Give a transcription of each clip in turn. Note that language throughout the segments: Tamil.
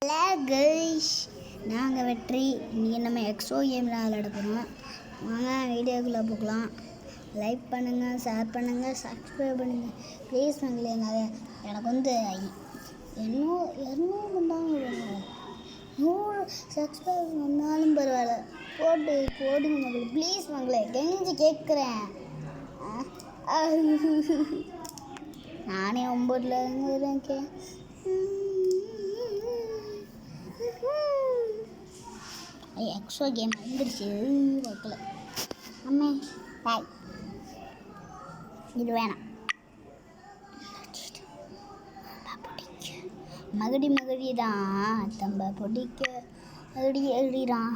ஹலோ கைஸ், நாங்கள் வெற்றி. இன்றைக்கி நம்ம எக்ஸோ கேமில் விளையாட போகிறோம். வாங்க வீடியோக்குள்ளே போகலாம். லைக் பண்ணுங்கள், ஷேர் பண்ணுங்கள், சப்ஸ்கிரைப் பண்ணுங்கள் ப்ளீஸ். மங்களே நிறைய எனக்கு வந்து 200 தான் வேணும். 100 சப்ஸ்கிரைப் வந்தாலும் பரவாயில்ல, போடுங்க மங்களே ப்ளீஸ். மங்களே கெஞ்சி கேட்குறேன். நானே 9ல் இருக்கேன். எக்ஸோ கேம் வந்துடுச்சு பார்க்கல. அம்மே பாய், இது வேணாம். மகடி தான் தம்ப பிடிக்க மகடி தான்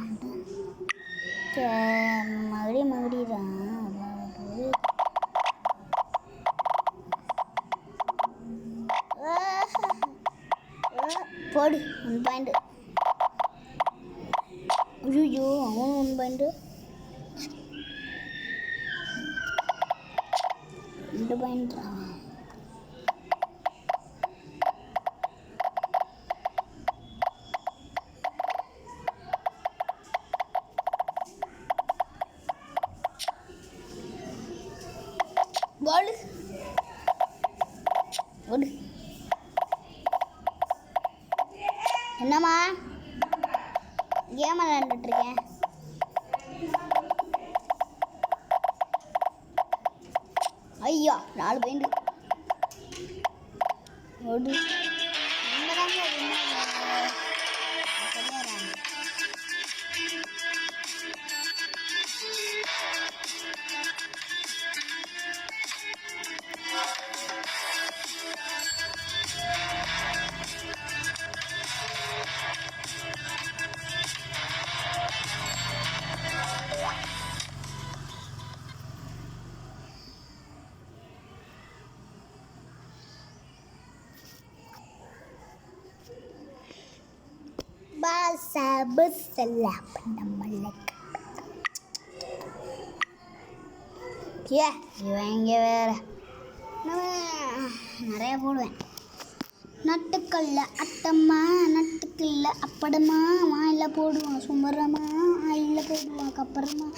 போடு 1 பாயிண்ட். ஐயோ, அவன் 1 பாயிண்ட், 2 பாயிண்ட். பால் ஓடு. என்னம்மா கேம் விளையாண்டுட்ருக்கேன். ஐயா 4 பாயிண்ட் ஓடு. Salah நம்மளுக்கு இவங்க வேற நிறைய போடுவேன். நட்டுக்கல்ல அட்டம்மா, நட்டுக்கல்ல அப்படமா, வாயில் போடுவான் சுமரமா, ஆயில் போடுவான் கப்பறமா,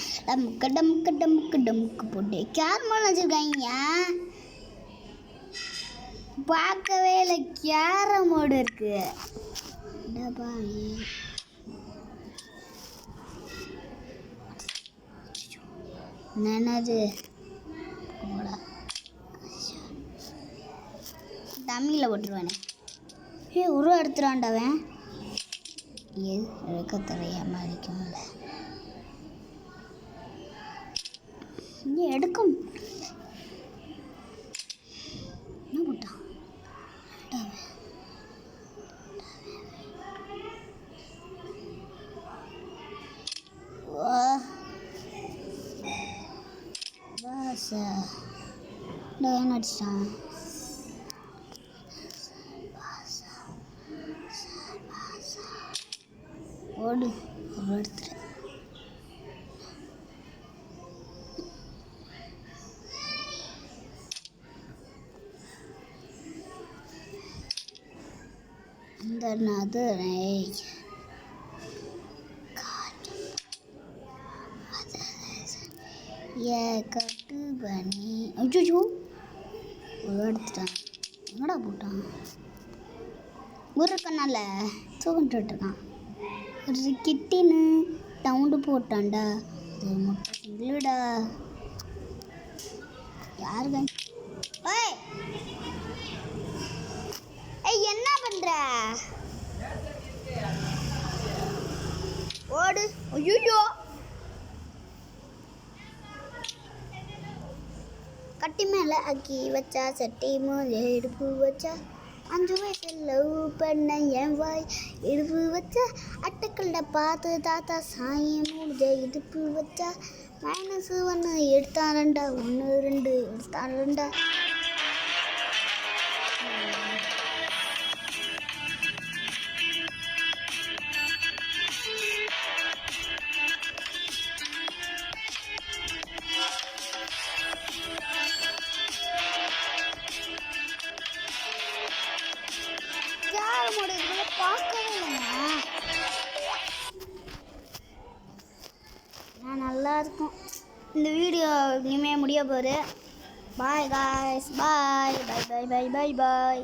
டமுக்கு போட்டு கேர்மான் வச்சுருக்காங்க. பார்க்கவே இல்லை, கேரம் போர்டு இருக்கு. என்னது தமிழில் போட்டுருவானே. ஒரு எடுத்துறான்டவன் எடுக்க தெரியாம இருக்கும்ல. இங்கே எடுக்கும் என்ன போட்டான். என்ன அடிச்சிட்டான். ஓடு எடுத்துரு. அது கட்டு பண்ணி ஐயோ எடுத்துட்டான். எங்கடா போட்டான். ஒரு கண்ணால தூக்கிட்டுருக்கான். ஒரு கிட்டின்னு டவுண்டு போட்டான்டா. அது முட்டை சிங்கிளுடா. யாருங்க என்ன பண்ற. ஓடு. ஐயோ கட்டி மேலே அக்கி வச்சா, சட்டி மேலே இடுப்பு வச்சா, 5 வயசு லவ் பண்ண என் வாய் இடுப்பு வச்சா, அட்டைக்கல்ல பார்த்து தாத்தா சாயம் முடிஞ்ச இடுப்பு வச்சா, -1 எடுத்தான் 2 1 2 எடுத்தான் 2. பார்க்கவே இல்லை. நான் நல்லா இருக்கும். இந்த வீடியோ இனிமேல் முடிய போகுது. பாய் காய்ஸ், பாய் பாய் பாய் பாய் பாய் பாய்.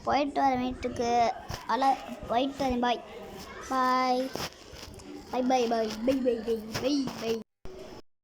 போயிட்டு வரேன் வீட்டுக்கு. போயிட்டு வரேன். பாய் பாய் பாய் பாய் பாய் பாய் பாய் பாய் பாய்.